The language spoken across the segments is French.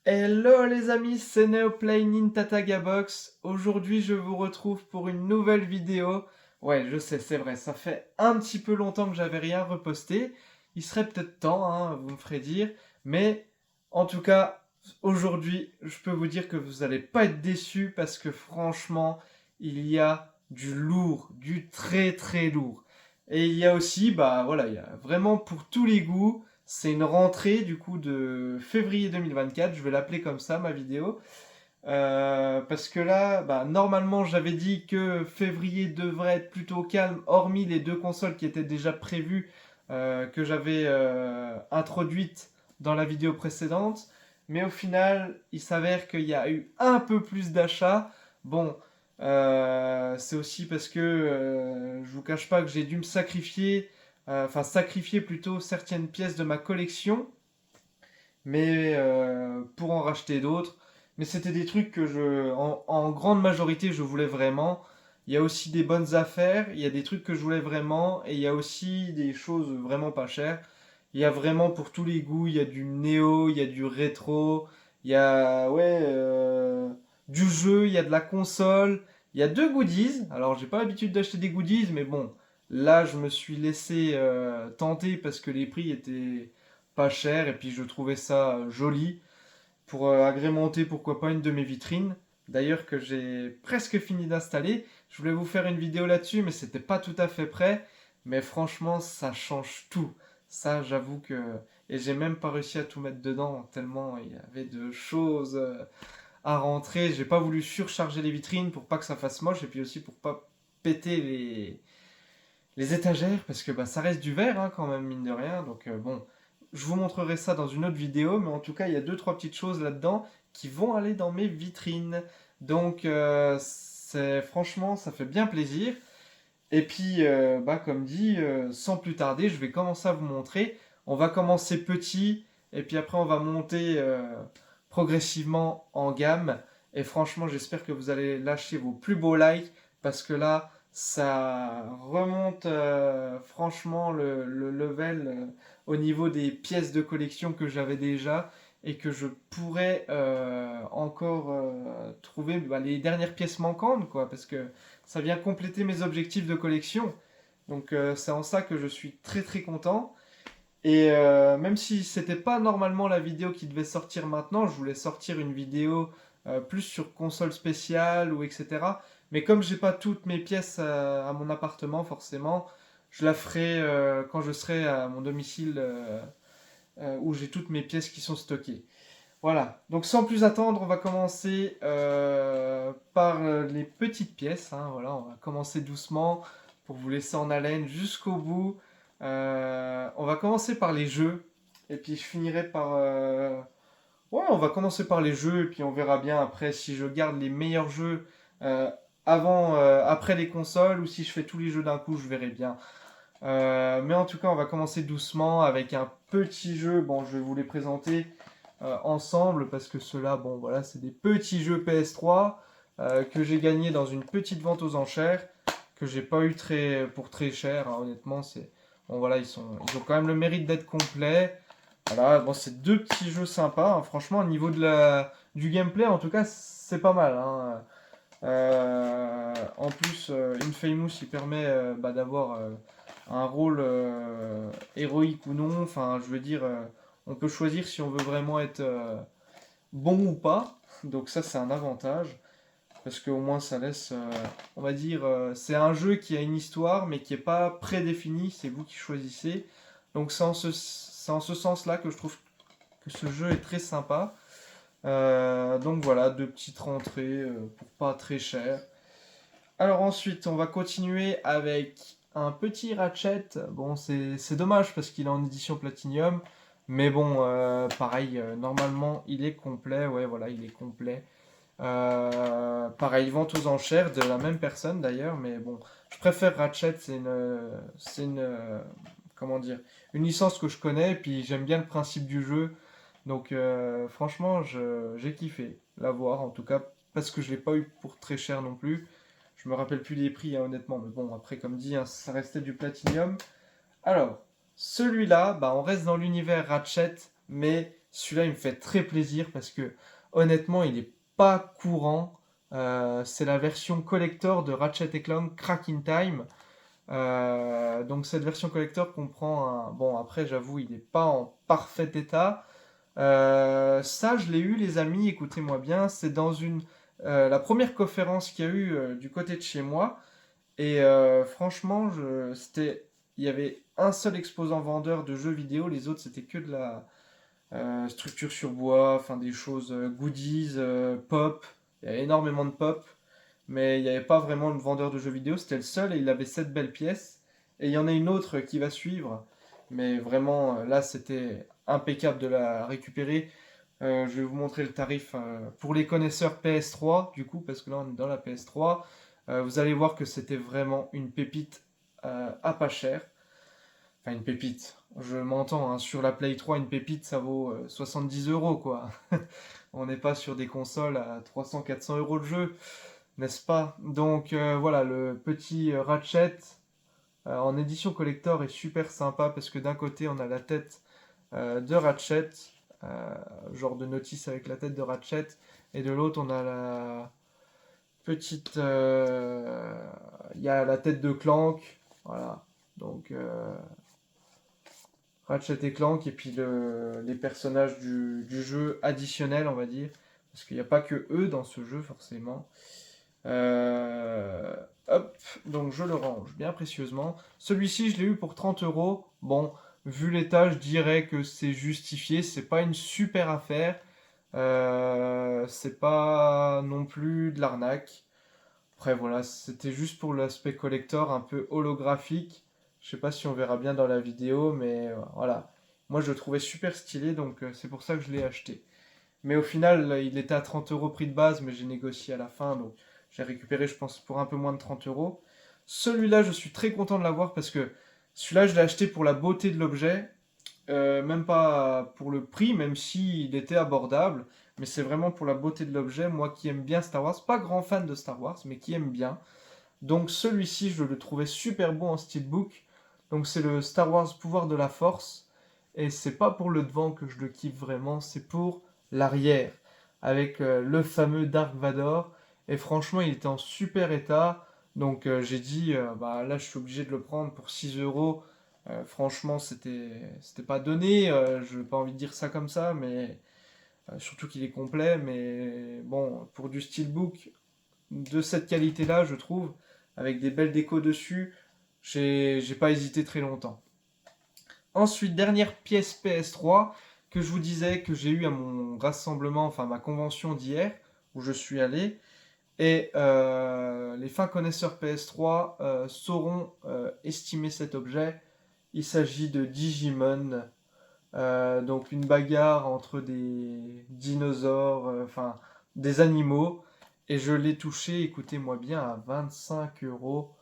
Hello les amis, c'est Neoplane in Tatagabox. Aujourd'hui je vous retrouve pour une nouvelle vidéo. Ouais, je sais, c'est vrai, ça fait un petit peu longtemps que j'avais rien reposté. Il serait peut-être temps, hein, vous me ferez dire. Mais en tout cas, aujourd'hui, je peux vous dire que vous n'allez pas être déçus parce que franchement, il y a du lourd, du très très lourd. Et il y a aussi, bah voilà, il y a vraiment pour tous les goûts. C'est une rentrée du coup de février 2024, je vais l'appeler comme ça ma vidéo. Parce que là, bah, normalement j'avais dit que février devrait être plutôt calme, hormis les deux consoles qui étaient déjà prévues, que j'avais introduites dans la vidéo précédente. Mais au final, il s'avère qu'il y a eu un peu plus d'achats. Bon, c'est aussi parce que je vous cache pas que j'ai dû me sacrifier, enfin sacrifier plutôt certaines pièces de ma collection, mais pour en racheter d'autres. Mais c'était des trucs que en grande majorité, je voulais vraiment. Il y a aussi des bonnes affaires, il y a des trucs que je voulais vraiment, et il y a aussi des choses vraiment pas chères. Il y a vraiment pour tous les goûts, il y a du néo, il y a du rétro, il y a du jeu, il y a de la console, il y a deux goodies. Alors j'ai pas l'habitude d'acheter des goodies, mais bon, là je me suis laissé tenter parce que les prix étaient pas chers et puis je trouvais ça joli pour agrémenter pourquoi pas une de mes vitrines. D'ailleurs que j'ai presque fini d'installer. Je voulais vous faire une vidéo là-dessus, mais c'était pas tout à fait prêt. Mais franchement, ça change tout. Ça, j'avoue que... Et j'ai même pas réussi à tout mettre dedans, tellement il y avait de choses à rentrer. J'ai pas voulu surcharger les vitrines pour pas que ça fasse moche, et puis aussi pour pas péter les étagères, parce que bah, ça reste du verre hein, quand même, mine de rien. Donc bon, je vous montrerai ça dans une autre vidéo, mais en tout cas, il y a deux, trois petites choses là-dedans qui vont aller dans mes vitrines. Donc franchement, ça fait bien plaisir. Et puis, bah, comme dit, sans plus tarder, je vais commencer à vous montrer. On va commencer petit, et puis après, on va monter progressivement en gamme. Et franchement, j'espère que vous allez lâcher vos plus beaux likes, parce que là, ça remonte franchement le level au niveau des pièces de collection que j'avais déjà et que je pourrais encore trouver bah, les dernières pièces manquantes, quoi, parce que ça vient compléter mes objectifs de collection. Donc c'est en ça que je suis très très content. Et même si c'était pas normalement la vidéo qui devait sortir maintenant, je voulais sortir une vidéo plus sur console spéciale ou etc. Mais comme j'ai pas toutes mes pièces à mon appartement, forcément, je la ferai quand je serai à mon domicile où j'ai toutes mes pièces qui sont stockées. Voilà, donc sans plus attendre, on va commencer par les petites pièces, hein, voilà, on va commencer doucement pour vous laisser en haleine jusqu'au bout. On va commencer par les jeux, et puis je finirai par... Ouais, on va commencer par les jeux, et puis on verra bien après si je garde les meilleurs jeux euh, après les consoles, ou si je fais tous les jeux d'un coup, je verrai bien. Mais en tout cas, on va commencer doucement avec un petit jeu. Bon, je vais vous les présenter ensemble parce que ceux-là, bon, voilà, c'est des petits jeux PS3 que j'ai gagnés dans une petite vente aux enchères que j'ai pas eu pour très cher. Hein, honnêtement, c'est bon, voilà, ils ont quand même le mérite d'être complets. Voilà, bon, c'est deux petits jeux sympas. Hein, franchement, au niveau du gameplay, en tout cas, c'est pas mal. Hein. En plus, Infamous, il permet bah, d'avoir un rôle héroïque ou non. Enfin, je veux dire, on peut choisir si on veut vraiment être bon ou pas. Donc ça, c'est un avantage. Parce qu'au moins, ça laisse, on va dire, c'est un jeu qui a une histoire, mais qui n'est pas prédéfinie. C'est vous qui choisissez. Donc c'est en ce sens-là que je trouve que ce jeu est très sympa. Donc voilà, deux petites rentrées pour pas très cher. Alors ensuite, on va continuer avec un petit Ratchet. Bon, c'est dommage parce qu'il est en édition Platinum. Mais bon, pareil, normalement, il est complet. Ouais, voilà, il est complet. Pareil, vente aux enchères de la même personne d'ailleurs. Mais bon, je préfère Ratchet. Comment dire, une licence que je connais. Et puis j'aime bien le principe du jeu. Donc franchement, j'ai kiffé l'avoir. En tout cas, parce que je l'ai pas eu pour très cher non plus. Je me rappelle plus des prix, hein, honnêtement, mais bon, après, comme dit, hein, ça restait du platinium. Alors, celui-là, bah, on reste dans l'univers Ratchet, mais Celui-là, il me fait très plaisir parce que honnêtement, il n'est pas courant. C'est la version collector de Ratchet Clank Crack in Time. Donc cette version collector comprend un... Bon, après, j'avoue, il n'est pas en parfait état. Ça, je l'ai eu, les amis, écoutez-moi bien. C'est dans la première conférence qu'il y a eu du côté de chez moi. Et franchement, il y avait un seul exposant vendeur de jeux vidéo. Les autres, c'était que de la structure sur bois, enfin des choses goodies, pop. Il y avait énormément de pop. Mais il n'y avait pas vraiment de vendeur de jeux vidéo. C'était le seul et il avait 7 belles pièces. Et il y en a une autre qui va suivre. Mais vraiment, là, c'était impeccable de la récupérer. Je vais vous montrer le tarif pour les connaisseurs PS3, du coup, parce que là, on est dans la PS3. Vous allez voir que c'était vraiment une pépite à pas cher. Enfin, une pépite. Je m'entends, hein, sur la Play 3, une pépite, ça vaut 70 euros, quoi. On n'est pas sur des consoles à 300-400 euros le jeu, n'est-ce pas? Donc voilà, le petit Ratchet en édition collector est super sympa parce que d'un côté, on a la tête de Ratchet, euh, genre de notice avec la tête de Ratchet, et de l'autre, on a la petite. Il y a la tête de Clank, voilà. Donc Ratchet et Clank, et puis les personnages du jeu additionnels, on va dire. Parce qu'il n'y a pas que eux dans ce jeu, forcément. Euh, Hop, donc je le range bien précieusement. Celui-ci, je l'ai eu pour 30 euros. Bon, vu l'état, je dirais que c'est justifié. C'est pas une super affaire. C'est pas non plus de l'arnaque. Après, voilà, c'était juste pour l'aspect collector un peu holographique. Je sais pas si on verra bien dans la vidéo, mais voilà. Moi, je le trouvais super stylé, donc c'est pour ça que je l'ai acheté. Mais au final, il était à 30 euros prix de base, mais j'ai négocié à la fin, donc j'ai récupéré, je pense, pour un peu moins de 30 euros. Celui-là, je suis très content de l'avoir parce que celui-là, je l'ai acheté pour la beauté de l'objet, même pas pour le prix, même s'il était abordable, mais c'est vraiment pour la beauté de l'objet. Moi qui aime bien Star Wars, pas grand fan de Star Wars, mais qui aime bien. Donc celui-ci, je le trouvais super beau en steelbook. Donc c'est le Star Wars Pouvoir de la Force. Et c'est pas pour le devant que je le kiffe vraiment, c'est pour l'arrière. Avec le fameux Dark Vador. Et franchement, il était en super état. Donc j'ai dit, bah là je suis obligé de le prendre pour 6 euros. Franchement, c'était pas donné. Je n'ai pas envie de dire ça comme ça, mais surtout qu'il est complet. Mais bon, pour du steelbook, de cette qualité-là, je trouve, avec des belles décos dessus, j'ai pas hésité très longtemps. Ensuite, dernière pièce PS3 que je vous disais que j'ai eu à mon rassemblement, enfin ma convention d'hier, où je suis allé. Et les fins connaisseurs PS3 sauront estimer cet objet. Il s'agit de Digimon, donc une bagarre entre des dinosaures, enfin des animaux. Et je l'ai touché, écoutez-moi bien, à 25 euros.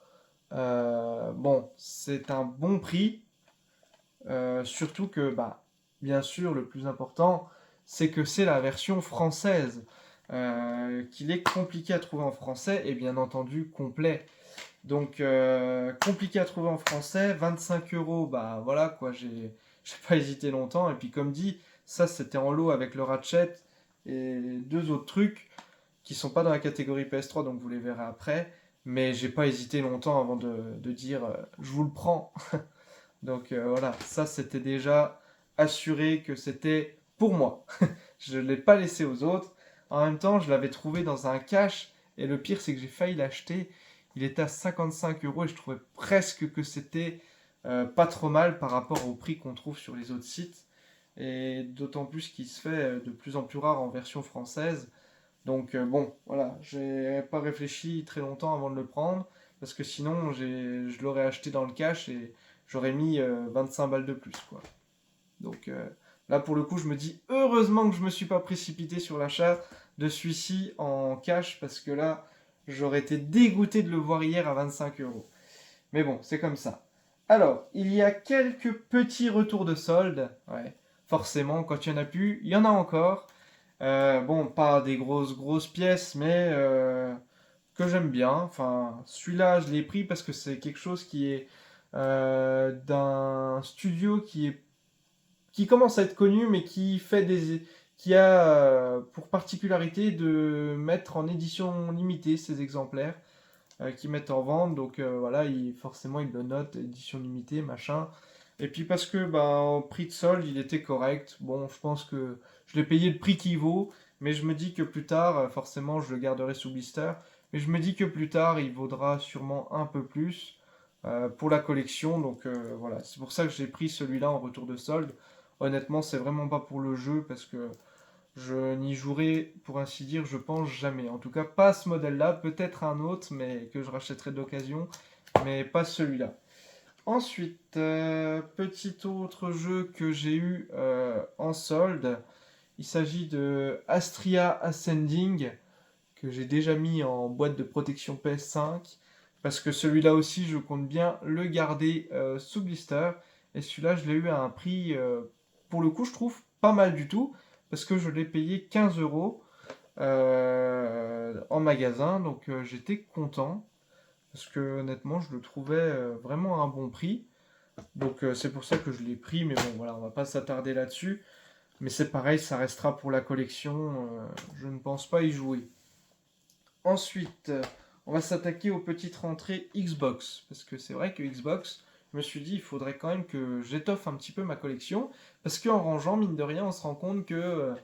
Bon, c'est un bon prix, surtout que, bah, bien sûr, le plus important, c'est que c'est la version française, qu'il est compliqué à trouver en français et bien entendu complet. Donc, compliqué à trouver en français, 25 euros, bah voilà quoi, j'ai pas hésité longtemps. Et puis, comme dit, ça c'était en lot avec le Ratchet et deux autres trucs qui sont pas dans la catégorie PS3, donc vous les verrez après. Mais j'ai pas hésité longtemps avant de dire je vous le prends. Donc voilà, ça c'était déjà assuré que c'était pour moi. Je ne l'ai pas laissé aux autres. En même temps, je l'avais trouvé dans un cache. Et le pire, c'est que j'ai failli l'acheter. Il était à 55 euros et je trouvais presque que c'était pas trop mal par rapport au prix qu'on trouve sur les autres sites. Et d'autant plus qu'il se fait de plus en plus rare en version française. Donc bon, voilà, j'ai pas réfléchi très longtemps avant de le prendre. Parce que sinon, je l'aurais acheté dans le cache et j'aurais mis 25 balles de plus, quoi. Donc là, pour le coup, je me dis heureusement que je me suis pas précipité sur l'achat de celui-ci en cash parce que là, j'aurais été dégoûté de le voir hier à 25 euros. Mais bon, c'est comme ça. Alors, il y a quelques petits retours de solde. Ouais, forcément, quand il y en a plus, il y en a encore. Bon, pas des grosses pièces, mais que j'aime bien. Enfin, celui-là, je l'ai pris parce que c'est quelque chose qui est d'un studio qui est qui commence à être connu, mais qui a pour particularité de mettre en édition limitée ces exemplaires qui mettent en vente. Donc voilà, forcément ils le notent, édition limitée, machin. Et puis parce que au prix de solde, il était correct. Bon, je pense que je l'ai payé le prix qu'il vaut, mais je me dis que plus tard, forcément, je le garderai sous blister. Mais je me dis que plus tard, il vaudra sûrement un peu plus pour la collection. Donc voilà, c'est pour ça que j'ai pris celui-là en retour de solde. Honnêtement, c'est vraiment pas pour le jeu parce que je n'y jouerai, pour ainsi dire, je pense jamais. En tout cas, pas ce modèle-là, peut-être un autre, mais que je rachèterai d'occasion, mais pas celui-là. Ensuite, petit autre jeu que j'ai eu en solde, il s'agit de Astria Ascending, que j'ai déjà mis en boîte de protection PS5, parce que celui-là aussi, je compte bien le garder sous blister. Et celui-là, je l'ai eu à un prix, pour le coup, je trouve pas mal du tout, parce que je l'ai payé 15 euros en magasin, donc j'étais content, parce que honnêtement, je le trouvais vraiment à un bon prix. Donc c'est pour ça que je l'ai pris, mais bon, voilà, on va pas s'attarder là-dessus. Mais c'est pareil, ça restera pour la collection, je ne pense pas y jouer. Ensuite, on va s'attaquer aux petites rentrées Xbox. Parce que c'est vrai que Xbox, je me suis dit, il faudrait quand même que j'étoffe un petit peu ma collection. Parce qu'en rangeant, mine de rien, on se rend compte que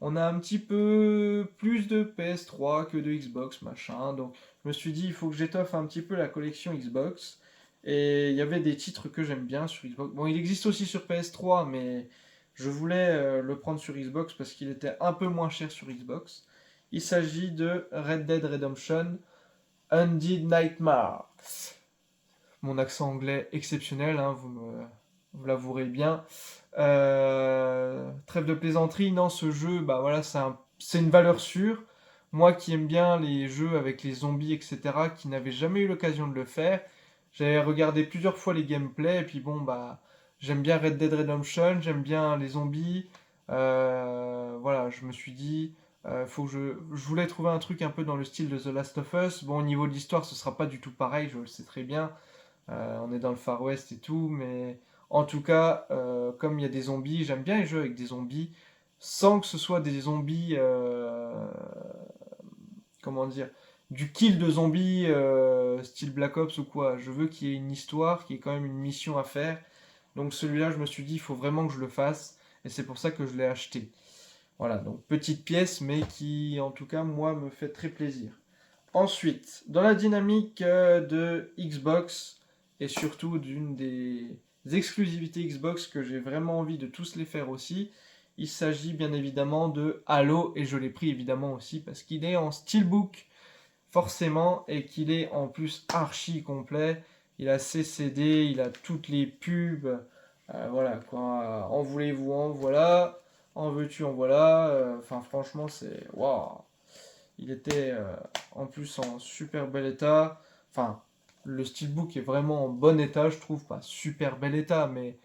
on a un petit peu plus de PS3 que de Xbox, machin. Donc, je me suis dit, il faut que j'étoffe un petit peu la collection Xbox. Et il y avait des titres que j'aime bien sur Xbox. Bon, il existe aussi sur PS3, mais je voulais le prendre sur Xbox parce qu'il était un peu moins cher sur Xbox. Il s'agit de Red Dead Redemption Undead Nightmare. Mon accent anglais exceptionnel, hein, vous l'avouerez bien. Trêve de plaisanterie, non, ce jeu, bah voilà, c'est une valeur sûre. Moi qui aime bien les jeux avec les zombies, etc., qui n'avais jamais eu l'occasion de le faire, j'avais regardé plusieurs fois les gameplays, et puis bon, bah, j'aime bien Red Dead Redemption, j'aime bien les zombies. Voilà, je me suis dit, faut que je voulais trouver un truc un peu dans le style de The Last of Us. Bon, au niveau de l'histoire, ce sera pas du tout pareil, je le sais très bien. On est dans le Far West et tout, mais en tout cas, comme il y a des zombies, j'aime bien les jeux avec des zombies, sans que ce soit des zombies, comment dire, du kill de zombies style Black Ops ou quoi. Je veux qu'il y ait une histoire, qu'il y ait quand même une mission à faire. Donc celui-là, je me suis dit, il faut vraiment que je le fasse, et c'est pour ça que je l'ai acheté. Voilà, donc petite pièce, mais qui, en tout cas, moi, me fait très plaisir. Ensuite, dans la dynamique de Xbox, et surtout d'une des exclusivités Xbox que j'ai vraiment envie de tous les faire aussi, il s'agit bien évidemment de Halo, et je l'ai pris évidemment aussi parce qu'il est en steelbook forcément, et qu'il est en plus archi complet. Il a CCD, il a toutes les pubs, voilà quoi. En voulez-vous, en voilà. En veux-tu, en voilà. Enfin, franchement, c'est waouh. Il était en plus en super bel état. Enfin, le steelbook est vraiment en bon état, je trouve. Pas super bel état, mais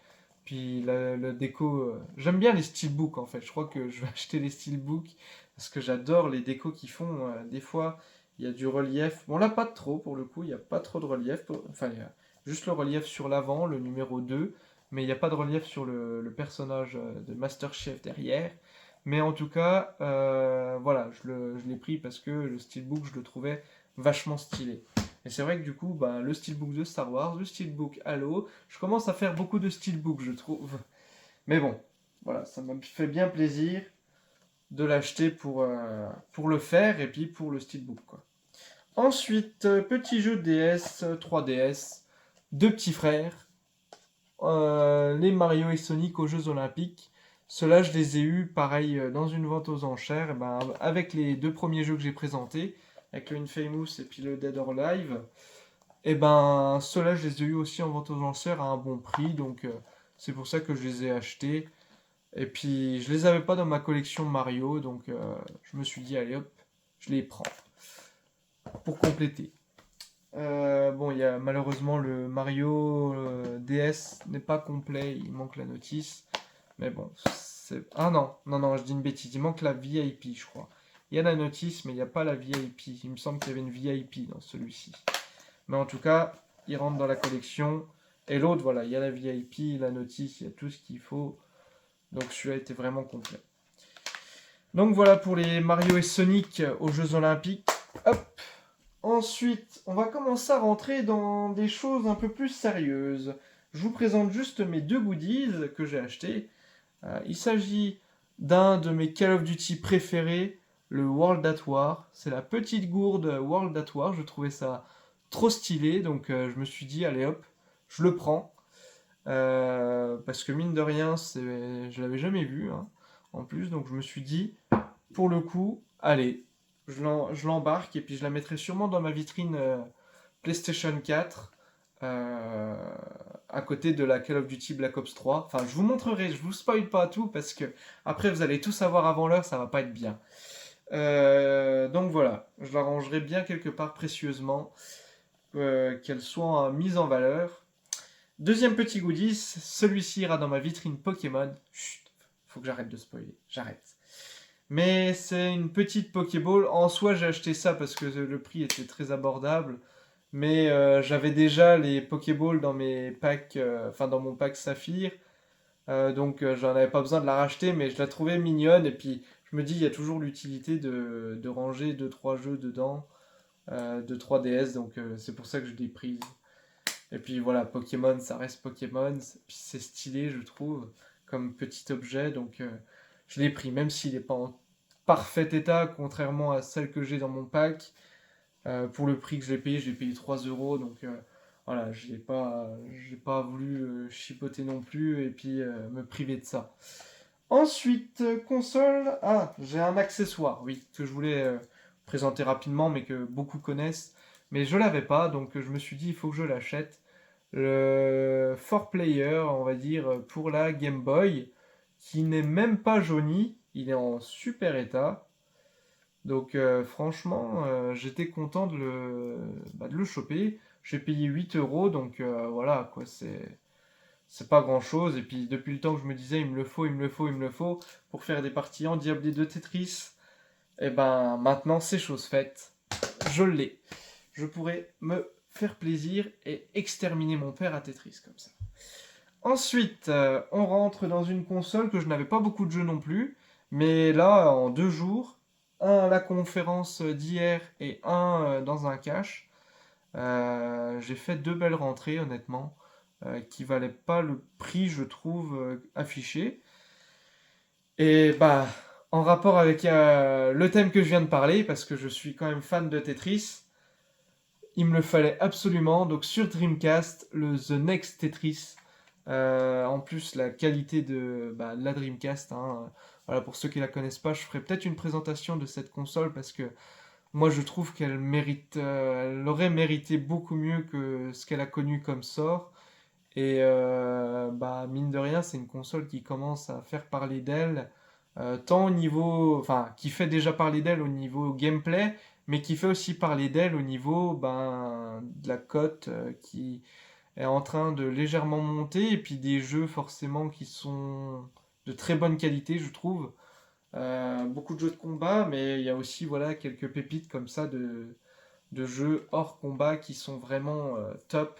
puis le déco. J'aime bien les steelbooks en fait. Je crois que je vais acheter les steelbooks parce que j'adore les décos qu'ils font. Des fois, il y a du relief. Bon, là, pas trop pour le coup. Il n'y a pas trop de relief. Enfin, il y a juste le relief sur l'avant, le numéro 2. Mais il n'y a pas de relief sur le personnage de Master Chef derrière. Mais en tout cas, voilà, je l'ai pris parce que le steelbook, je le trouvais vachement stylé. Et c'est vrai que du coup, bah, le steelbook de Star Wars, le steelbook Halo, je commence à faire beaucoup de steelbook, je trouve. Mais bon, voilà, ça m'a fait bien plaisir de l'acheter pour le faire et puis pour le steelbook, quoi. Ensuite, petit jeu DS, 3DS, deux petits frères, les Mario et Sonic aux Jeux Olympiques. Ceux-là, je les ai eus, pareil, dans une vente aux enchères, et ben, avec les deux premiers jeux que j'ai présentés, avec le Infamous et puis le Dead or Alive. Et ben, ceux-là, je les ai eus aussi en vente aux enchères à un bon prix, donc c'est pour ça que je les ai achetés. Et puis, je les avais pas dans ma collection Mario, donc je me suis dit, allez hop, je les prends pour compléter. Bon, il y a malheureusement le Mario DS n'est pas complet, il manque la notice. Mais bon, c'est... Ah non, non, non, je dis une bêtise, il manque la VIP, je crois. Il y a la notice, mais il n'y a pas la VIP. Il me semble qu'il y avait une VIP dans celui-ci. Mais en tout cas, il rentre dans la collection. Et l'autre, voilà, il y a la VIP, la notice, il y a tout ce qu'il faut Donc celui-là était vraiment complet. Donc voilà pour les Mario et Sonic aux Jeux Olympiques. Hop. Ensuite, on va commencer à rentrer dans des choses un peu plus sérieuses. Je vous présente juste mes 2 goodies que j'ai achetés. Il s'agit d'un de mes Call of Duty préférés, le World at War. C'est la petite gourde World at War. Je trouvais ça trop stylé, donc je me suis dit, allez hop, je le prends. Parce que mine de rien, je l'avais jamais vu hein, en plus, donc je me suis dit, pour le coup, allez, je l'embarque et puis je la mettrai sûrement dans ma vitrine PlayStation 4 euh, à côté de la Call of Duty Black Ops 3. Enfin, je vous montrerai, je vous spoil pas tout parce que après vous allez tout savoir avant l'heure, ça va pas être bien. Donc voilà, je la rangerai bien quelque part précieusement, qu'elle soit mise en valeur. Deuxième petit goodies, celui-ci ira dans ma vitrine Pokémon. Chut, faut que j'arrête de spoiler, j'arrête. Mais c'est une petite Pokéball. En soi, j'ai acheté ça parce que le prix était très abordable. Mais j'avais déjà les Pokéballs dans mes packs, enfin dans mon pack Saphir. Donc j'en avais pas besoin de la racheter, mais je la trouvais mignonne. Et puis je me dis, il y a toujours l'utilité de ranger deux trois jeux dedans, de 3DS. Donc c'est pour ça que je l'ai prise. Et puis voilà, Pokémon, ça reste Pokémon. Puis c'est stylé, je trouve, comme petit objet. Donc je l'ai pris, même s'il n'est pas en parfait état, contrairement à celle que j'ai dans mon pack. Pour le prix que je l'ai payé 3 euros. Donc voilà, j'ai pas voulu chipoter non plus et puis me priver de ça. Ensuite, console. Ah, j'ai un accessoire, oui, que je voulais présenter rapidement, mais que beaucoup connaissent. Mais je l'avais pas, donc je me suis dit, il faut que je l'achète. Le 4-player, on va dire, pour la Game Boy, qui n'est même pas jauni, il est en super état. Donc franchement, j'étais content de le choper. J'ai payé 8 euros, donc voilà, quoi, c'est pas grand-chose. Et puis depuis le temps que je me disais, il me le faut, il me le faut, il me le faut, pour faire des parties endiablées de Tetris, et ben maintenant c'est chose faite. Je l'ai. Je pourrais me faire plaisir et exterminer mon père à Tetris comme ça. Ensuite, on rentre dans une console que je n'avais pas beaucoup de jeux non plus, mais là, en 2 jours, un à la conférence d'hier et un dans un cache, j'ai fait 2 belles rentrées, honnêtement, qui valaient pas le prix, je trouve, affiché. Et bah, en rapport avec le thème que je viens de parler, parce que je suis quand même fan de Tetris, il me le fallait absolument. Donc sur Dreamcast, le The Next Tetris. En plus, la qualité de la Dreamcast. Hein, voilà, pour ceux qui la connaissent pas, je ferai peut-être une présentation de cette console parce que moi je trouve qu'elle mérite, elle aurait mérité beaucoup mieux que ce qu'elle a connu comme sort. Et mine de rien, c'est une console qui commence à faire parler d'elle, tant au niveau, enfin, qui fait déjà parler d'elle au niveau gameplay, mais qui fait aussi parler d'elle au niveau de la cote qui est en train de légèrement monter, et puis des jeux forcément qui sont de très bonne qualité, je trouve. Beaucoup de jeux de combat, mais il y a aussi voilà, quelques pépites comme ça de jeux hors combat qui sont vraiment top.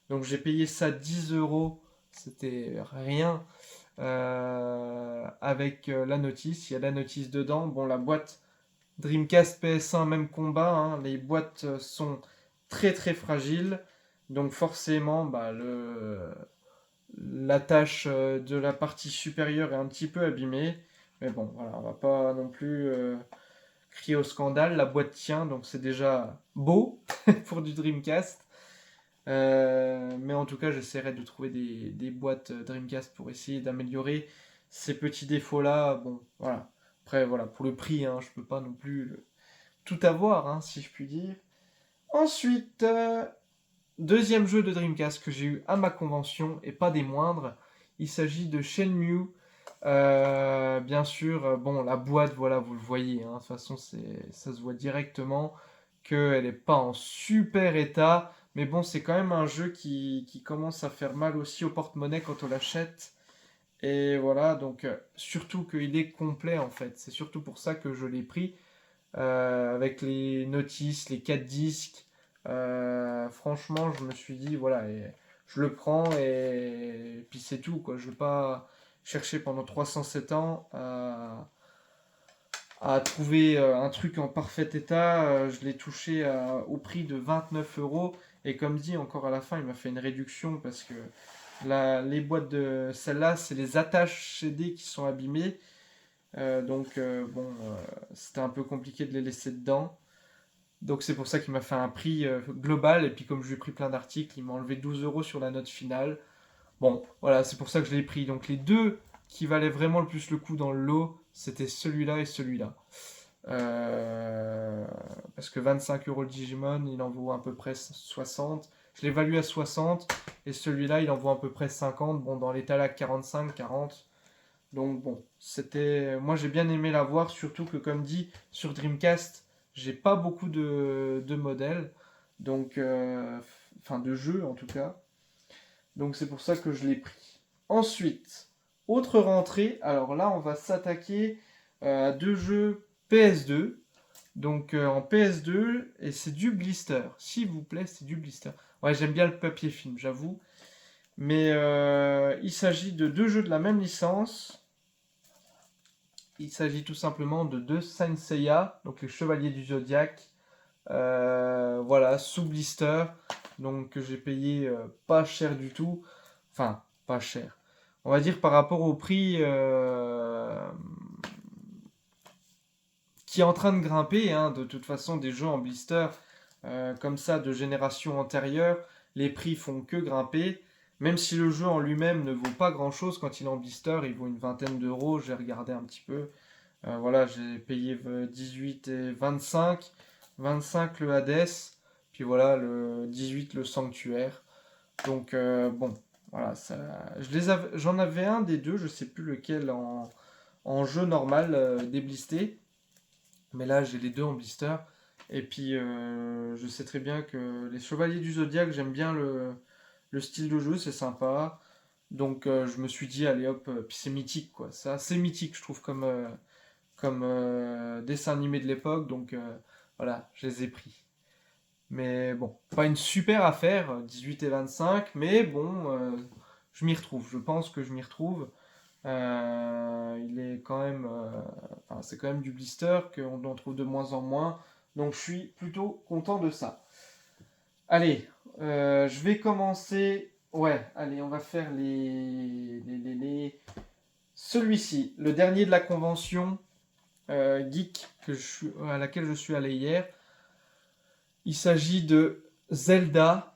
Donc j'ai payé ça 10 euros, c'était rien. Avec la notice, il y a la notice dedans. Bon, la boîte Dreamcast PS1, même combat, hein, les boîtes sont très très fragiles. Donc forcément, l'attache de la partie supérieure est un petit peu abîmée. Mais bon, voilà, on va pas non plus crier au scandale. La boîte tient, donc c'est déjà beau pour du Dreamcast. Mais en tout cas, j'essaierai de trouver des boîtes Dreamcast pour essayer d'améliorer ces petits défauts-là. Bon, voilà. Après, voilà, pour le prix, hein, je peux pas non plus tout avoir, hein, si je puis dire. Ensuite, deuxième jeu de Dreamcast que j'ai eu à ma convention, et pas des moindres, il s'agit de Shenmue. Bien sûr, bon, la boîte, voilà, vous le voyez, hein, de toute façon, ça se voit directement qu'elle n'est pas en super état, mais bon, c'est quand même un jeu qui commence à faire mal aussi au porte-monnaie quand on l'achète. Et voilà, donc surtout qu'il est complet en fait, c'est surtout pour ça que je l'ai pris, avec les notices, les 4 disques. Franchement, je me suis dit, voilà, et je le prends et puis c'est tout, quoi. Je veux pas cherché pendant 307 ans à trouver un truc en parfait état. Je l'ai touché au prix de 29 euros. Et comme dit, encore à la fin, il m'a fait une réduction parce que les boîtes de celle-là, c'est les attaches CD qui sont abîmées. C'était un peu compliqué de les laisser dedans. Donc c'est pour ça qu'il m'a fait un prix global. Et puis comme je lui ai pris plein d'articles, il m'a enlevé 12 euros sur la note finale. Bon, voilà, c'est pour ça que je l'ai pris. Donc les deux qui valaient vraiment le plus le coup dans le lot, c'était celui-là et celui-là. Parce que 25 euros le Digimon, il en vaut à peu près 60. Je l'ai valu à 60. Et celui-là, il en vaut à peu près 50. Bon, dans l'état là, 45, 40. Donc bon, moi j'ai bien aimé l'avoir, surtout que comme dit, sur Dreamcast, j'ai pas beaucoup de modèles. Donc, enfin de jeux en tout cas. Donc c'est pour ça que je l'ai pris. Ensuite, autre rentrée. Alors là, on va s'attaquer à deux jeux PS2. Donc en PS2, et c'est du blister. S'il vous plaît, c'est du blister. Ouais, j'aime bien le papier film, j'avoue. Mais il s'agit de deux jeux de la même licence. Il s'agit tout simplement de deux Saint Seiya, donc les Chevaliers du Zodiaque. Voilà, sous blister. Donc que j'ai payé pas cher du tout. Enfin, pas cher. On va dire par rapport au prix qui est en train de grimper. Hein, de toute façon, des jeux en blister comme ça de génération antérieure, les prix font que grimper. Même si le jeu en lui-même ne vaut pas grand-chose, quand il est en blister, il vaut une vingtaine d'euros. J'ai regardé un petit peu. Voilà, j'ai payé 18 et 25. 25 le Hades. Puis voilà, le 18 le Sanctuaire. Donc bon, voilà, j'en avais un des deux, je sais plus lequel en jeu normal, déblisté. Mais là, j'ai les deux en blister. Et puis, je sais très bien que les Chevaliers du Zodiaque, j'aime bien le style de jeu, c'est sympa. Donc, je me suis dit, allez hop, puis c'est mythique, quoi. C'est assez mythique, je trouve, comme dessin animé de l'époque. Donc, voilà, je les ai pris. Mais bon, pas une super affaire, 18 et 25, mais bon, je m'y retrouve. Je pense que je m'y retrouve. Il est quand même, enfin, c'est quand même du blister qu'on en trouve de moins en moins. Donc je suis plutôt content de ça. Allez, je vais commencer. Ouais, allez, on va faire celui-ci, le dernier de la convention geek à laquelle je suis allé hier. Il s'agit de Zelda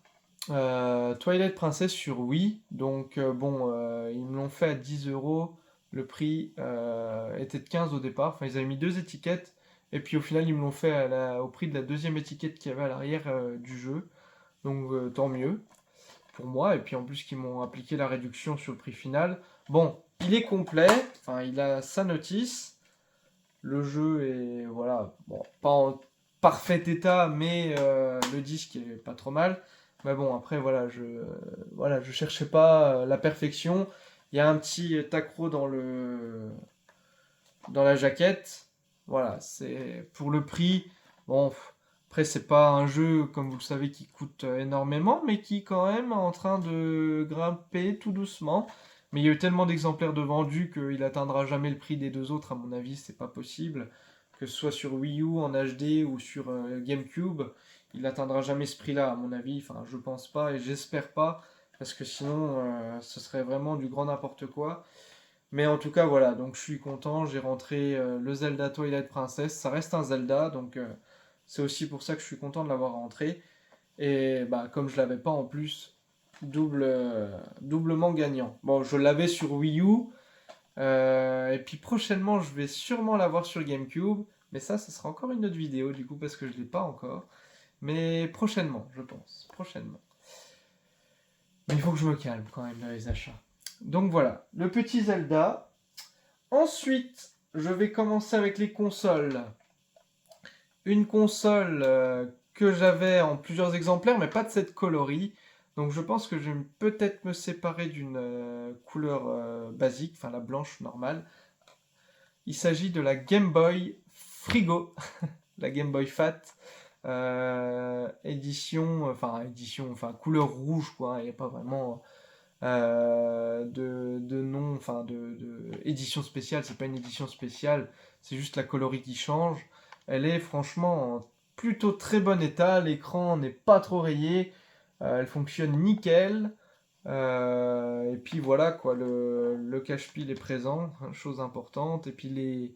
Twilight Princess sur Wii. Donc ils me l'ont fait à 10 euros. Le prix était de 15 au départ. Enfin, ils avaient mis deux étiquettes. Et puis au final, ils me l'ont fait au prix de la deuxième étiquette qu'il y avait à l'arrière du jeu. Donc tant mieux pour moi. Et puis en plus, qu'ils m'ont appliqué la réduction sur le prix final. Bon, il est complet. Enfin, il a sa notice. Le jeu est, voilà, bon, pas en parfait état, mais le disque est pas trop mal. Mais bon, après, voilà, je cherchais pas la perfection. Il y a un petit accro dans la jaquette. Voilà, c'est pour le prix. Bon, après, c'est pas un jeu, comme vous le savez, qui coûte énormément, mais qui, quand même, est en train de grimper tout doucement. Mais il y a eu tellement d'exemplaires de vendus qu'il atteindra jamais le prix des deux autres, à mon avis, c'est pas possible. Que ce soit sur Wii U en HD ou sur GameCube, il atteindra jamais ce prix-là, à mon avis. Enfin, je pense pas et j'espère pas, parce que sinon, ce serait vraiment du grand n'importe quoi. Mais en tout cas, voilà, donc je suis content, j'ai rentré le Zelda Twilight Princess, ça reste un Zelda, donc c'est aussi pour ça que je suis content de l'avoir rentré. Et bah, comme je l'avais pas en plus, doublement gagnant. Bon, je l'avais sur Wii U, et puis prochainement, je vais sûrement l'avoir sur GameCube, mais ça sera encore une autre vidéo du coup, parce que je l'ai pas encore. Mais prochainement, je pense, prochainement. Mais il faut que je me calme quand même dans les achats. Donc voilà, le petit Zelda. Ensuite, je vais commencer avec les consoles. Une console que j'avais en plusieurs exemplaires, mais pas de cette coloris. Donc je pense que je vais peut-être me séparer d'une couleur basique, enfin la blanche normale. Il s'agit de la Game Boy Frigo, la Game Boy Fat, édition, enfin couleur rouge quoi. Il n'y a pas vraiment de nom, enfin de édition spéciale. C'est pas une édition spéciale, c'est juste la coloris qui change. Elle est franchement en plutôt très bon état. L'écran n'est pas trop rayé. Elle fonctionne nickel. Et puis voilà quoi, le cache-pile est présent, chose importante. Et puis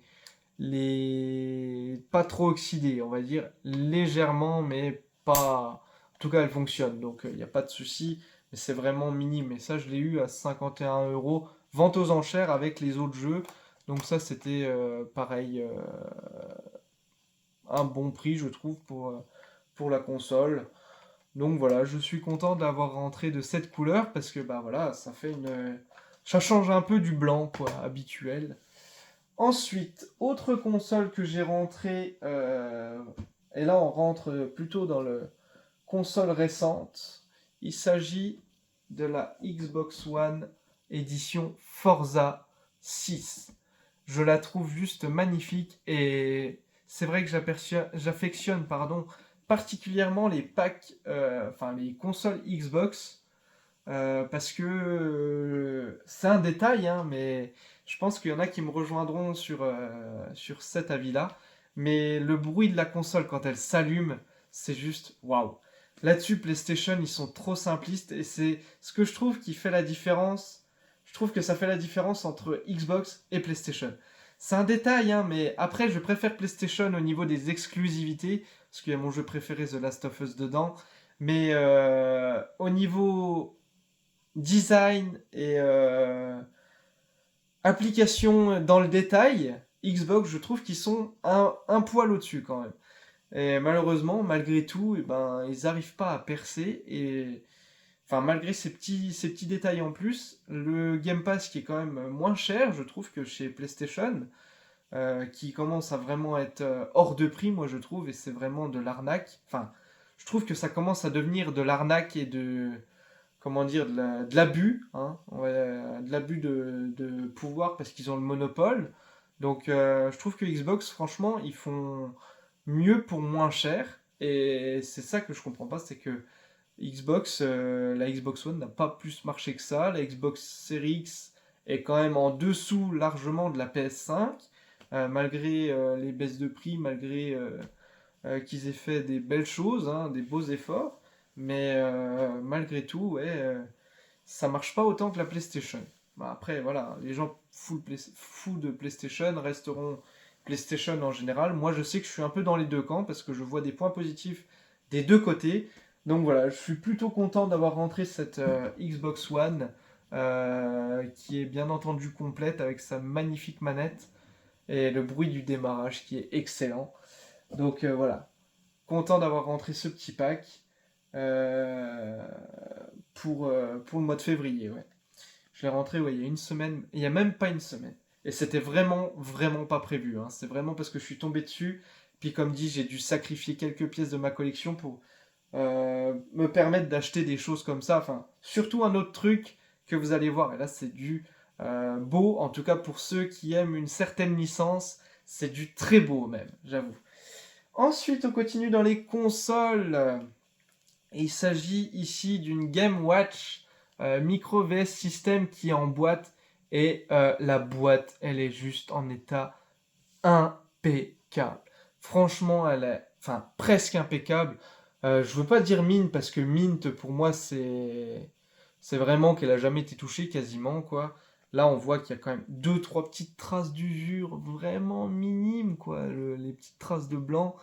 les pas trop oxydés, on va dire légèrement, mais pas. En tout cas, elle fonctionne, donc il n'y a pas de souci. Mais c'est vraiment minime. Et ça, je l'ai eu à 51 €, vente aux enchères avec les autres jeux. Donc ça, c'était pareil, un bon prix, je trouve, pour la console. Donc voilà, je suis content d'avoir rentré de cette couleur parce que bah voilà, ça fait une, ça change un peu du blanc quoi, habituel. Ensuite, autre console que j'ai rentré, et là on rentre plutôt dans le console récente. Il s'agit de la Xbox One édition Forza 6. Je la trouve juste magnifique et c'est vrai que j'affectionne particulièrement les packs, enfin les consoles Xbox, parce que c'est un détail, hein, mais je pense qu'il y en a qui me rejoindront sur cet avis-là. Mais le bruit de la console quand elle s'allume, c'est juste waouh. Là-dessus, PlayStation, ils sont trop simplistes et c'est ce que je trouve qui fait la différence. Je trouve que ça fait la différence entre Xbox et PlayStation. C'est un détail, hein, mais après, je préfère PlayStation au niveau des exclusivités, parce qu'il y a mon jeu préféré, The Last of Us, dedans. Mais au niveau design et application dans le détail, Xbox, je trouve qu'ils sont un poil au-dessus quand même. Et malheureusement, malgré tout, eh ben, ils n'arrivent pas à percer. Et enfin, malgré ces petits détails en plus, le Game Pass qui est quand même moins cher, je trouve, que chez PlayStation, qui commence à vraiment être hors de prix, moi je trouve, et c'est vraiment de l'arnaque. Enfin, je trouve que ça commence à devenir de l'arnaque et de, comment dire, de l'abus, hein, de l'abus de pouvoir parce qu'ils ont le monopole. Donc je trouve que Xbox, franchement, ils font mieux pour moins cher. Et c'est ça que je comprends pas, c'est que Xbox, la Xbox One n'a pas plus marché que ça. La Xbox Series X est quand même en dessous largement de la PS5, malgré les baisses de prix, malgré qu'ils aient fait des belles choses, hein, des beaux efforts. Mais malgré tout, ouais, ça marche pas autant que la PlayStation. Bah, après, voilà, les gens fous de PlayStation resteront PlayStation en général. Moi, je sais que je suis un peu dans les deux camps parce que je vois des points positifs des deux côtés. Donc voilà, je suis plutôt content d'avoir rentré cette Xbox One qui est bien entendu complète avec sa magnifique manette et le bruit du démarrage qui est excellent. Donc voilà, content d'avoir rentré ce petit pack euh, pour le mois de février. Ouais. Je l'ai rentré ouais, il y a une semaine, il y a même pas une semaine. Et c'était vraiment, vraiment pas prévu. Hein. C'est vraiment parce que je suis tombé dessus. Puis comme dit, j'ai dû sacrifier quelques pièces de ma collection pour me permettre d'acheter des choses comme ça. Enfin, surtout un autre truc que vous allez voir. Et là, c'est du beau. En tout cas, pour ceux qui aiment une certaine licence, c'est du très beau même, j'avoue. Ensuite, on continue dans les consoles. Il s'agit ici d'une Game Watch Micro VS System qui est en boîte. Et la boîte, elle est juste en état impeccable. Franchement, elle est enfin, presque impeccable. Je veux pas dire mint parce que mint pour moi c'est vraiment qu'elle a jamais été touchée quasiment quoi. Là on voit qu'il y a quand même deux trois petites traces d'usure vraiment minimes quoi, les petites traces de blanc.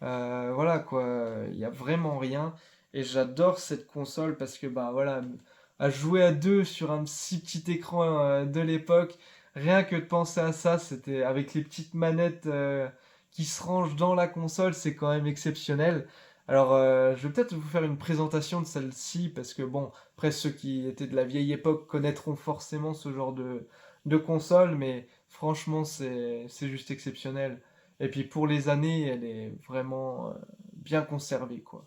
Voilà quoi, il y a vraiment rien et j'adore cette console parce que bah voilà, à jouer à deux sur un si petit écran de l'époque, rien que de penser à ça, c'était avec les petites manettes qui se rangent dans la console, c'est quand même exceptionnel. Alors, je vais peut-être vous faire une présentation de celle-ci, parce que bon, après ceux qui étaient de la vieille époque connaîtront forcément ce genre de console, mais franchement, c'est juste exceptionnel. Et puis pour les années, elle est vraiment bien conservée, quoi.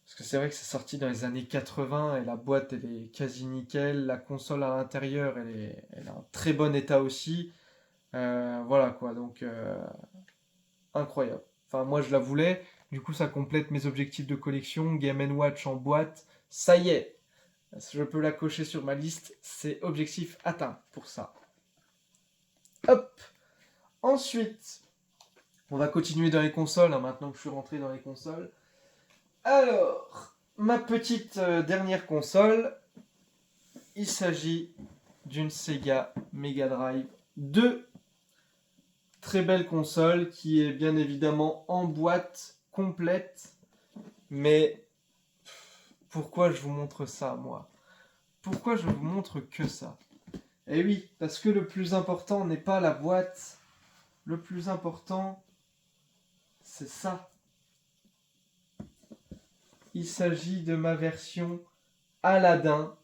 Parce que c'est vrai que c'est sorti dans les années 80 et la boîte elle est quasi nickel, la console à l'intérieur elle est en très bon état aussi. Voilà quoi, donc incroyable. Enfin, moi je la voulais, du coup ça complète mes objectifs de collection. Game Watch en boîte, ça y est, Je peux la cocher sur ma liste, c'est objectif atteint pour ça. Hop. Ensuite, on va continuer dans les consoles, hein, maintenant que je suis rentré dans les consoles. Alors, ma petite dernière console, il s'agit d'une Sega Mega Drive 2. Très belle console qui est bien évidemment en boîte complète. Mais pourquoi je vous montre ça, moi? Pourquoi je vous montre que ça? Eh oui, parce que le plus important n'est pas la boîte. Le plus important, c'est ça. Il s'agit de ma version Aladdin,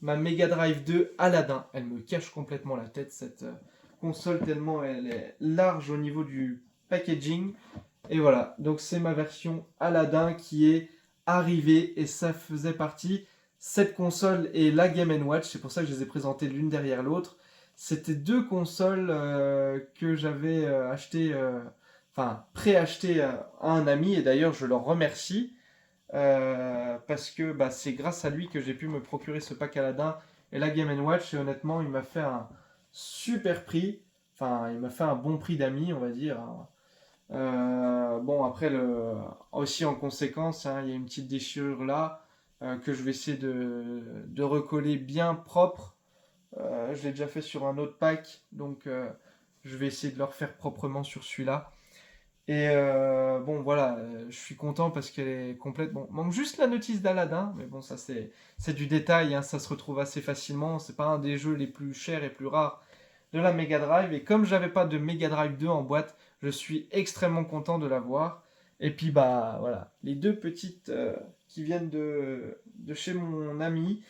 ma Mega Drive 2 Aladdin. Elle me cache complètement la tête, cette console, tellement elle est large au niveau du packaging. Et voilà, donc c'est ma version Aladdin qui est arrivée et ça faisait partie. Cette console et la Game & Watch, c'est pour ça que je les ai présentées l'une derrière l'autre. C'était deux consoles que j'avais préachetées à un ami, et d'ailleurs je leur remercie parce que c'est grâce à lui que j'ai pu me procurer ce pack Aladdin et la Game & Watch, et honnêtement il m'a fait un super prix, enfin il m'a fait un bon prix d'ami, on va dire. Bon, après, aussi en conséquence, hein, il y a une petite déchirure là que je vais essayer de recoller bien propre. Je l'ai déjà fait sur un autre pack, donc je vais essayer de le refaire proprement sur celui-là. Et bon, voilà, je suis content parce qu'elle est complète. Bon, manque juste la notice d'Aladin, mais bon, ça c'est du détail, hein, ça se retrouve assez facilement. C'est pas un des jeux les plus chers et plus rares de la Mega Drive. Et comme j'avais pas de Mega Drive 2 en boîte, je suis extrêmement content de l'avoir. Et puis voilà, les deux petites qui viennent de chez mon ami,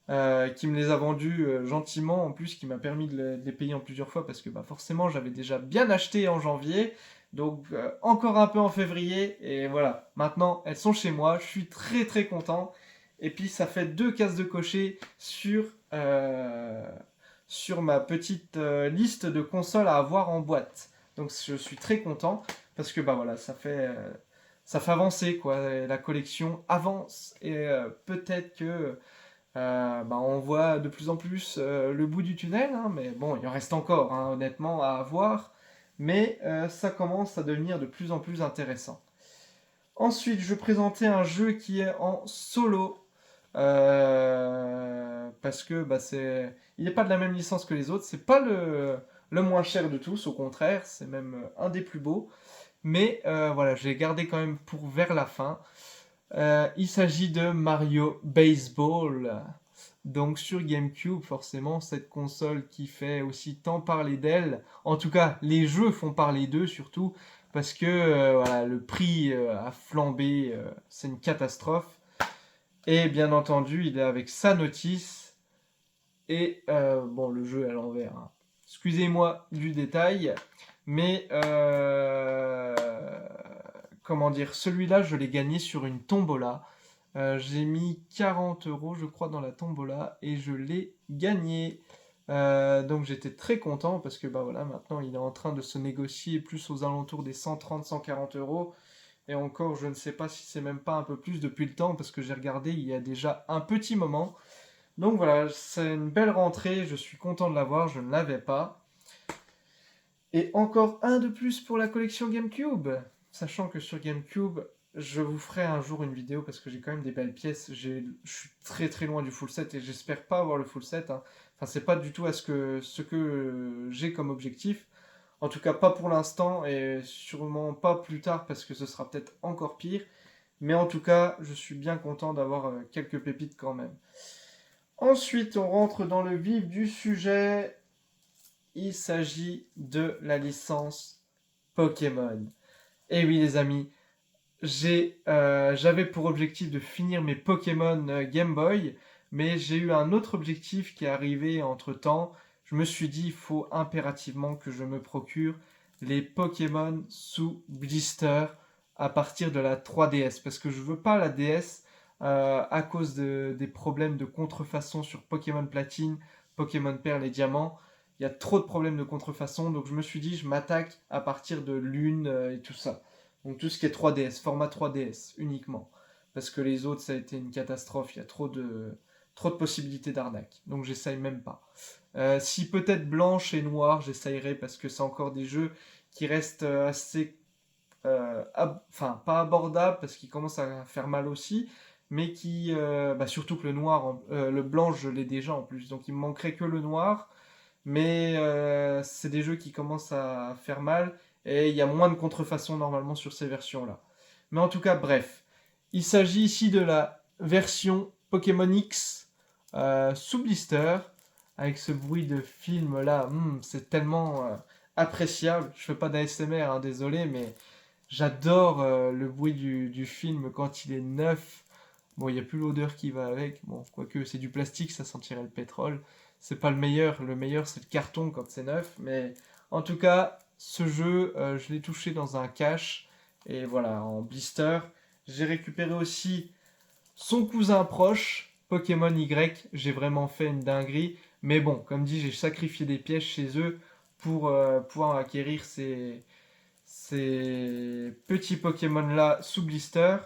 qui me les a vendues gentiment, en plus qui m'a permis de les payer en plusieurs fois parce que forcément j'avais déjà bien acheté en janvier. Donc encore un peu en février, et voilà, maintenant elles sont chez moi, je suis très très content. Et puis ça fait 2 cases de cocher sur ma petite liste de consoles à avoir en boîte. Donc je suis très content parce que voilà, ça fait avancer quoi. La collection avance et peut-être que on voit de plus en plus le bout du tunnel, hein, mais bon, il en reste encore, hein, honnêtement, à voir. Mais ça commence à devenir de plus en plus intéressant. Ensuite, je vais présenter un jeu qui est en solo. Parce que il n'est pas de la même licence que les autres. C'est pas le moins cher de tous, au contraire, c'est même un des plus beaux. Mais voilà, j'ai gardé quand même pour vers la fin. Il s'agit de Mario Baseball. Donc sur GameCube, forcément, cette console qui fait aussi tant parler d'elle. En tout cas, les jeux font parler d'eux surtout. Parce que voilà, le prix a flambé, c'est une catastrophe. Et bien entendu, il est avec sa notice. Et bon, le jeu est à l'envers, hein. Excusez-moi du détail. Mais comment dire, celui-là, je l'ai gagné sur une tombola. J'ai mis 40 € je crois dans la tombola et je l'ai gagné. Donc j'étais très content parce que voilà, maintenant il est en train de se négocier plus aux alentours des 130-140 €. Et encore, je ne sais pas si c'est même pas un peu plus depuis le temps parce que j'ai regardé il y a déjà un petit moment. Donc voilà, c'est une belle rentrée, je suis content de l'avoir, je ne l'avais pas. Et encore un de plus pour la collection GameCube. Sachant que sur GameCube, je vous ferai un jour une vidéo parce que j'ai quand même des belles pièces. Je suis très très loin du full set et j'espère pas avoir le full set, hein. Enfin, c'est pas du tout à ce que j'ai comme objectif. En tout cas, pas pour l'instant et sûrement pas plus tard parce que ce sera peut-être encore pire. Mais en tout cas, je suis bien content d'avoir quelques pépites quand même. Ensuite, on rentre dans le vif du sujet. Il s'agit de la licence Pokémon. Et oui les amis, j'avais pour objectif de finir mes Pokémon Game Boy, mais j'ai eu un autre objectif qui est arrivé entre-temps. Je me suis dit, il faut impérativement que je me procure les Pokémon sous blister à partir de la 3DS, parce que je veux pas la DS à cause des problèmes de contrefaçon sur Pokémon Platine, Pokémon Perle et Diamant. Il y a trop de problèmes de contrefaçon, donc je me suis dit, je m'attaque à partir de Lune et tout ça. Donc tout ce qui est 3DS, format 3DS uniquement. Parce que les autres, ça a été une catastrophe. Il y a trop de possibilités d'arnaque. Donc j'essaye même pas. Si peut-être blanche et noire, j'essayerai parce que c'est encore des jeux qui restent assez enfin pas abordables parce qu'ils commencent à faire mal aussi, mais qui, surtout que le noir, le blanc je l'ai déjà en plus, donc il me manquerait que le noir, mais c'est des jeux qui commencent à faire mal et il y a moins de contrefaçons normalement sur ces versions-là. Mais en tout cas, bref, il s'agit ici de la version Pokémon X sous blister avec ce bruit de film là, c'est tellement appréciable. Je fais pas d'ASMR, hein, désolé, mais j'adore le bruit du film quand il est neuf. Bon, il n'y a plus l'odeur qui va avec. Bon, quoique c'est du plastique, ça sentirait le pétrole. C'est pas le meilleur. Le meilleur, c'est le carton quand c'est neuf. Mais en tout cas, ce jeu, je l'ai touché dans un cache. Et voilà, en blister. J'ai récupéré aussi son cousin proche, Pokémon Y. J'ai vraiment fait une dinguerie. Mais bon, comme dit, j'ai sacrifié des pièges chez eux pour pouvoir acquérir ces petits Pokémon là sous blister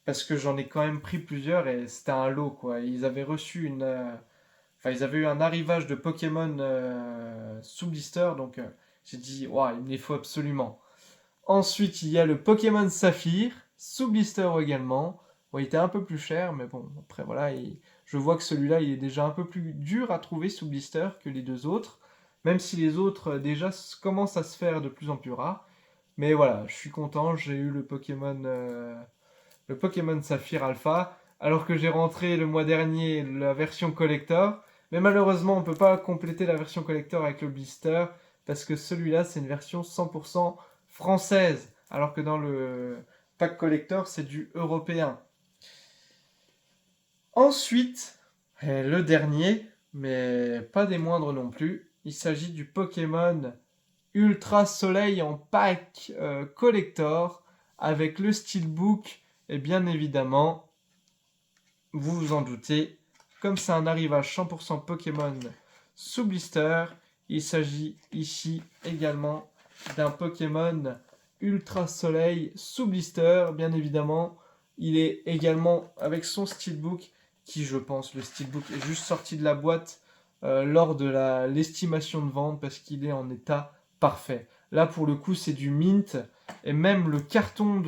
parce que j'en ai quand même pris plusieurs et c'était un lot quoi. Ils avaient reçu enfin ils avaient eu un arrivage de Pokémon sous blister donc j'ai dit waouh il me les faut absolument. Ensuite il y a le Pokémon Saphir sous blister également. Bon, il était un peu plus cher mais bon après voilà je vois que celui-là il est déjà un peu plus dur à trouver sous blister que les deux autres. Même si les autres déjà commencent à se faire de plus en plus rares. Mais voilà, je suis content, j'ai eu le Pokémon Saphir Alpha, alors que j'ai rentré le mois dernier la version collector. Mais malheureusement, on ne peut pas compléter la version collector avec le blister, parce que celui-là, c'est une version 100% française, alors que dans le pack collector, c'est du européen. Ensuite, le dernier, mais pas des moindres non plus, il s'agit du Pokémon Ultra Soleil en pack collector avec le steelbook et bien évidemment, vous vous en doutez, comme c'est un arrivage 100% Pokémon sous blister, il s'agit ici également d'un Pokémon Ultra Soleil sous blister, bien évidemment. Il est également avec son steelbook, qui je pense, le steelbook est juste sorti de la boîte lors de l'estimation de vente parce qu'il est en état parfait. Là pour le coup c'est du mint et même le carton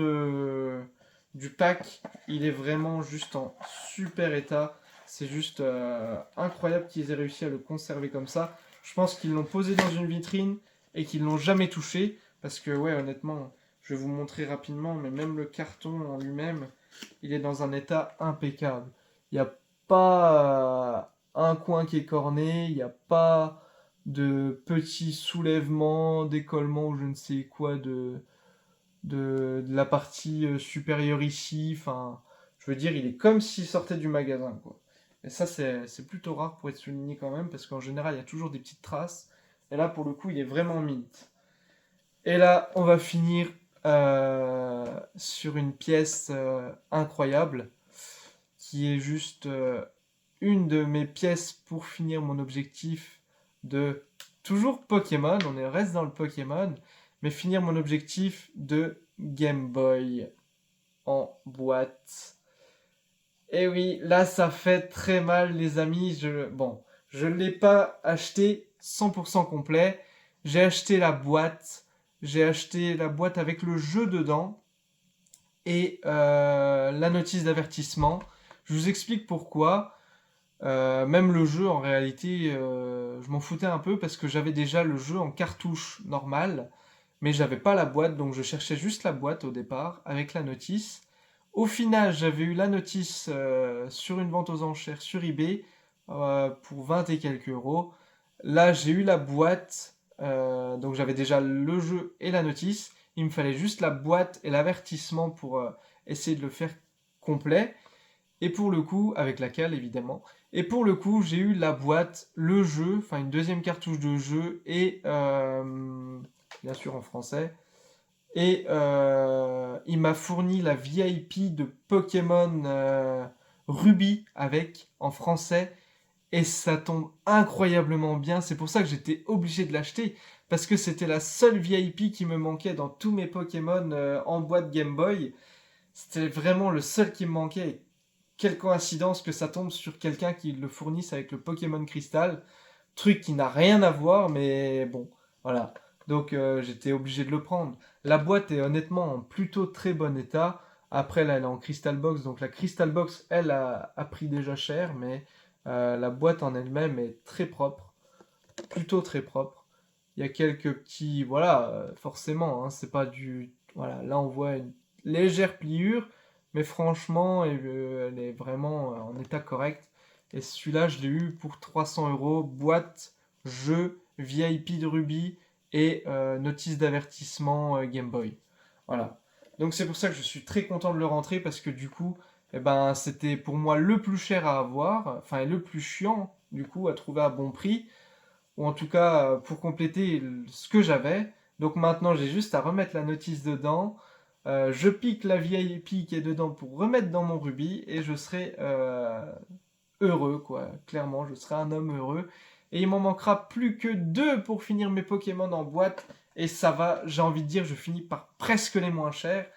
du pack il est vraiment juste en super état. C'est juste incroyable qu'ils aient réussi à le conserver comme ça. Je pense qu'ils l'ont posé dans une vitrine et qu'ils l'ont jamais touché parce que ouais honnêtement je vais vous montrer rapidement mais même le carton en lui-même il est dans un état impeccable. Il n'y a pas un coin qui est corné, il n'y a pas de petits soulèvements, décollements ou je ne sais quoi de la partie supérieure ici. Enfin, je veux dire, il est comme s'il sortait du magasin, quoi. Et ça, c'est plutôt rare pour être souligné quand même, parce qu'en général, il y a toujours des petites traces. Et là, pour le coup, il est vraiment mint. Et là, on va finir sur une pièce incroyable, qui est juste une de mes pièces pour finir mon objectif de toujours Pokémon, reste dans le Pokémon, mais finir mon objectif de Game Boy en boîte. Et oui, là ça fait très mal les amis, je ne l'ai pas acheté 100% complet, j'ai acheté la boîte avec le jeu dedans et la notice d'avertissement. Je vous explique pourquoi. Même le jeu, en réalité, je m'en foutais un peu parce que j'avais déjà le jeu en cartouche normale, mais j'avais pas la boîte, donc je cherchais juste la boîte au départ avec la notice. Au final, j'avais eu la notice sur une vente aux enchères sur eBay pour 20 et quelques euros. Là, j'ai eu la boîte, donc j'avais déjà le jeu et la notice. Il me fallait juste la boîte et l'avertissement pour essayer de le faire complet. Et pour le coup, avec la cale évidemment. Et pour le coup, j'ai eu la boîte, le jeu, enfin une deuxième cartouche de jeu et bien sûr en français. Et il m'a fourni la VIP de Pokémon Ruby avec en français. Et ça tombe incroyablement bien. C'est pour ça que j'étais obligé de l'acheter. Parce que c'était la seule VIP qui me manquait dans tous mes Pokémon en boîte Game Boy. C'était vraiment le seul qui me manquait. quelle coïncidence que ça tombe sur quelqu'un qui le fournisse avec le Pokémon Crystal. Truc qui n'a rien à voir, mais bon, voilà. Donc j'étais obligé de le prendre. La boîte est honnêtement en plutôt très bon état. Après, là, elle est en Crystal Box. Donc la Crystal Box, elle, a pris déjà cher, mais la boîte en elle-même est très propre. Plutôt très propre. Il y a quelques petits... Voilà, forcément, hein, c'est pas du... Voilà, là, on voit une légère pliure, mais franchement, elle est vraiment en état correct. Et celui-là, je l'ai eu pour 300 euros. Boîte, jeu, VIP de Ruby et notice d'avertissement Game Boy. Voilà. Donc c'est pour ça que je suis très content de le rentrer parce que du coup, eh ben, c'était pour moi le plus cher à avoir, enfin le plus chiant du coup à trouver à bon prix, ou en tout cas pour compléter ce que j'avais. Donc maintenant j'ai juste à remettre la notice dedans, je pique la VIP qui est dedans pour remettre dans mon Ruby et je serai heureux quoi, clairement je serai un homme heureux. Et il m'en manquera plus que 2 pour finir mes Pokémon en boîte. Et ça va, j'ai envie de dire, je finis par presque les moins chers.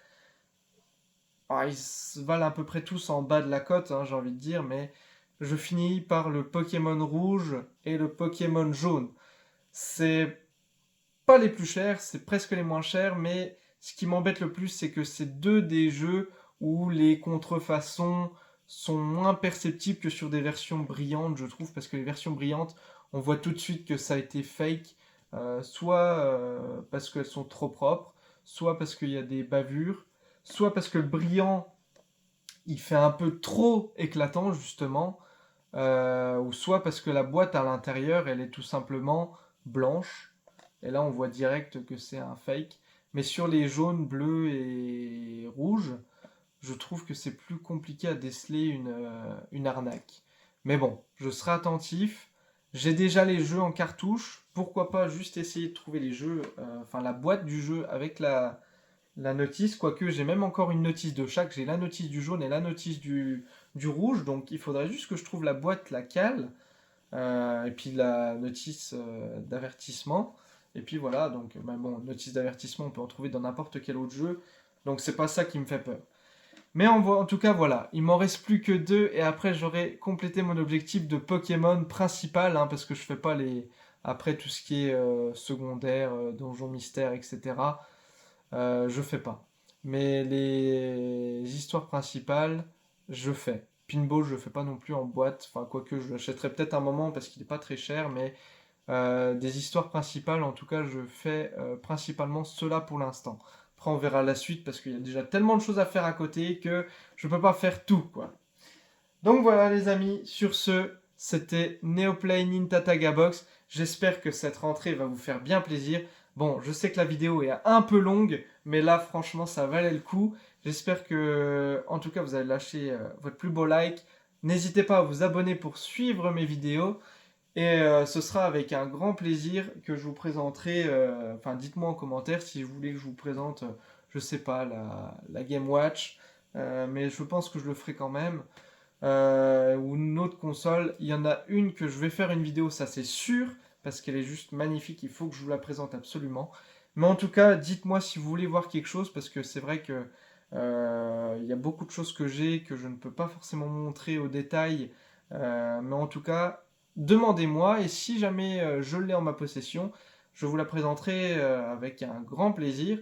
Ah, ils se valent à peu près tous en bas de la cote, hein, j'ai envie de dire, mais je finis par le Pokémon rouge et le Pokémon jaune. C'est pas les plus chers, c'est presque les moins chers, mais ce qui m'embête le plus, c'est que c'est deux des jeux où les contrefaçons sont moins perceptibles que sur des versions brillantes, je trouve, parce que les versions brillantes, on voit tout de suite que ça a été fake, soit parce qu'elles sont trop propres, soit parce qu'il y a des bavures, soit parce que le brillant, il fait un peu trop éclatant, justement, ou soit parce que la boîte à l'intérieur, elle est tout simplement blanche. Et là, on voit direct que c'est un fake. Mais sur les jaunes, bleus et rouges, je trouve que c'est plus compliqué à déceler une arnaque. Mais bon, je serai attentif. J'ai déjà les jeux en cartouche. Pourquoi pas juste essayer de trouver les jeux, enfin la boîte du jeu avec la notice. Quoique j'ai même encore une notice de chaque. J'ai la notice du jaune et la notice du rouge. Donc il faudrait juste que je trouve la boîte, la cale. Et puis la notice d'avertissement. Et puis voilà, donc bah bon, notice d'avertissement, on peut en trouver dans n'importe quel autre jeu. Donc c'est pas ça qui me fait peur. Mais en tout cas, voilà, il m'en reste plus que 2 et après j'aurai complété mon objectif de Pokémon principal, hein, parce que je fais pas les... Après tout ce qui est secondaire, donjon mystère, etc. Je fais pas. Mais les histoires principales, je fais. Pinball, je fais pas non plus en boîte. Enfin, quoique je l'achèterai peut-être un moment parce qu'il n'est pas très cher, mais des histoires principales, en tout cas, je fais principalement cela pour l'instant. Après, on verra la suite parce qu'il y a déjà tellement de choses à faire à côté que je peux pas faire tout, quoi. Donc voilà, les amis, sur ce, c'était Neoplay Nintataga Box. J'espère que cette rentrée va vous faire bien plaisir. Bon, je sais que la vidéo est un peu longue, mais là, franchement, ça valait le coup. J'espère que, en tout cas, vous allez lâcher votre plus beau like. N'hésitez pas à vous abonner pour suivre mes vidéos. Et ce sera avec un grand plaisir que je vous présenterai. Enfin, dites-moi en commentaire si vous voulez que je vous présente, je sais pas, la Game Watch. Mais je pense que je le ferai quand même. Ou une autre console. Il y en a une que je vais faire une vidéo, ça c'est sûr, parce qu'elle est juste magnifique. Il faut que je vous la présente absolument. Mais en tout cas, dites-moi si vous voulez voir quelque chose, parce que c'est vrai que il y a beaucoup de choses que j'ai que je ne peux pas forcément montrer au détail. Mais en tout cas, demandez-moi et si jamais je l'ai en ma possession, je vous la présenterai avec un grand plaisir.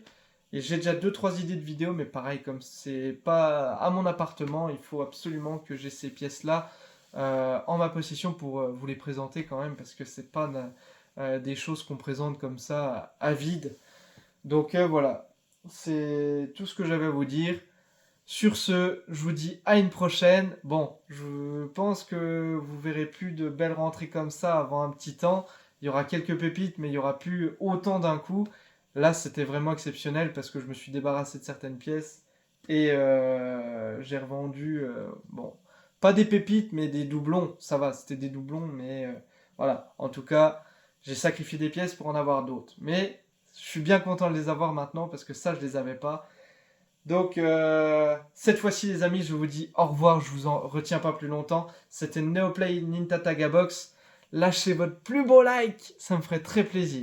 Et j'ai déjà 2-3 idées de vidéos, mais pareil, comme c'est pas à mon appartement, il faut absolument que j'ai ces pièces-là en ma possession pour vous les présenter quand même, parce que c'est pas des choses qu'on présente comme ça à vide. Donc voilà, c'est tout ce que j'avais à vous dire. Sur ce, je vous dis à une prochaine. Bon, je pense que vous verrez plus de belles rentrées comme ça avant un petit temps. Il y aura quelques pépites, mais il y aura plus autant d'un coup. Là, c'était vraiment exceptionnel parce que je me suis débarrassé de certaines pièces et j'ai revendu, bon, pas des pépites, mais des doublons. Ça va, c'était des doublons, mais voilà. En tout cas, j'ai sacrifié des pièces pour en avoir d'autres. Mais je suis bien content de les avoir maintenant parce que ça, je les avais pas. Donc, cette fois-ci, les amis, je vous dis au revoir. Je vous en retiens pas plus longtemps. C'était Neoplay Nintataga Box. Lâchez votre plus beau like, ça me ferait très plaisir.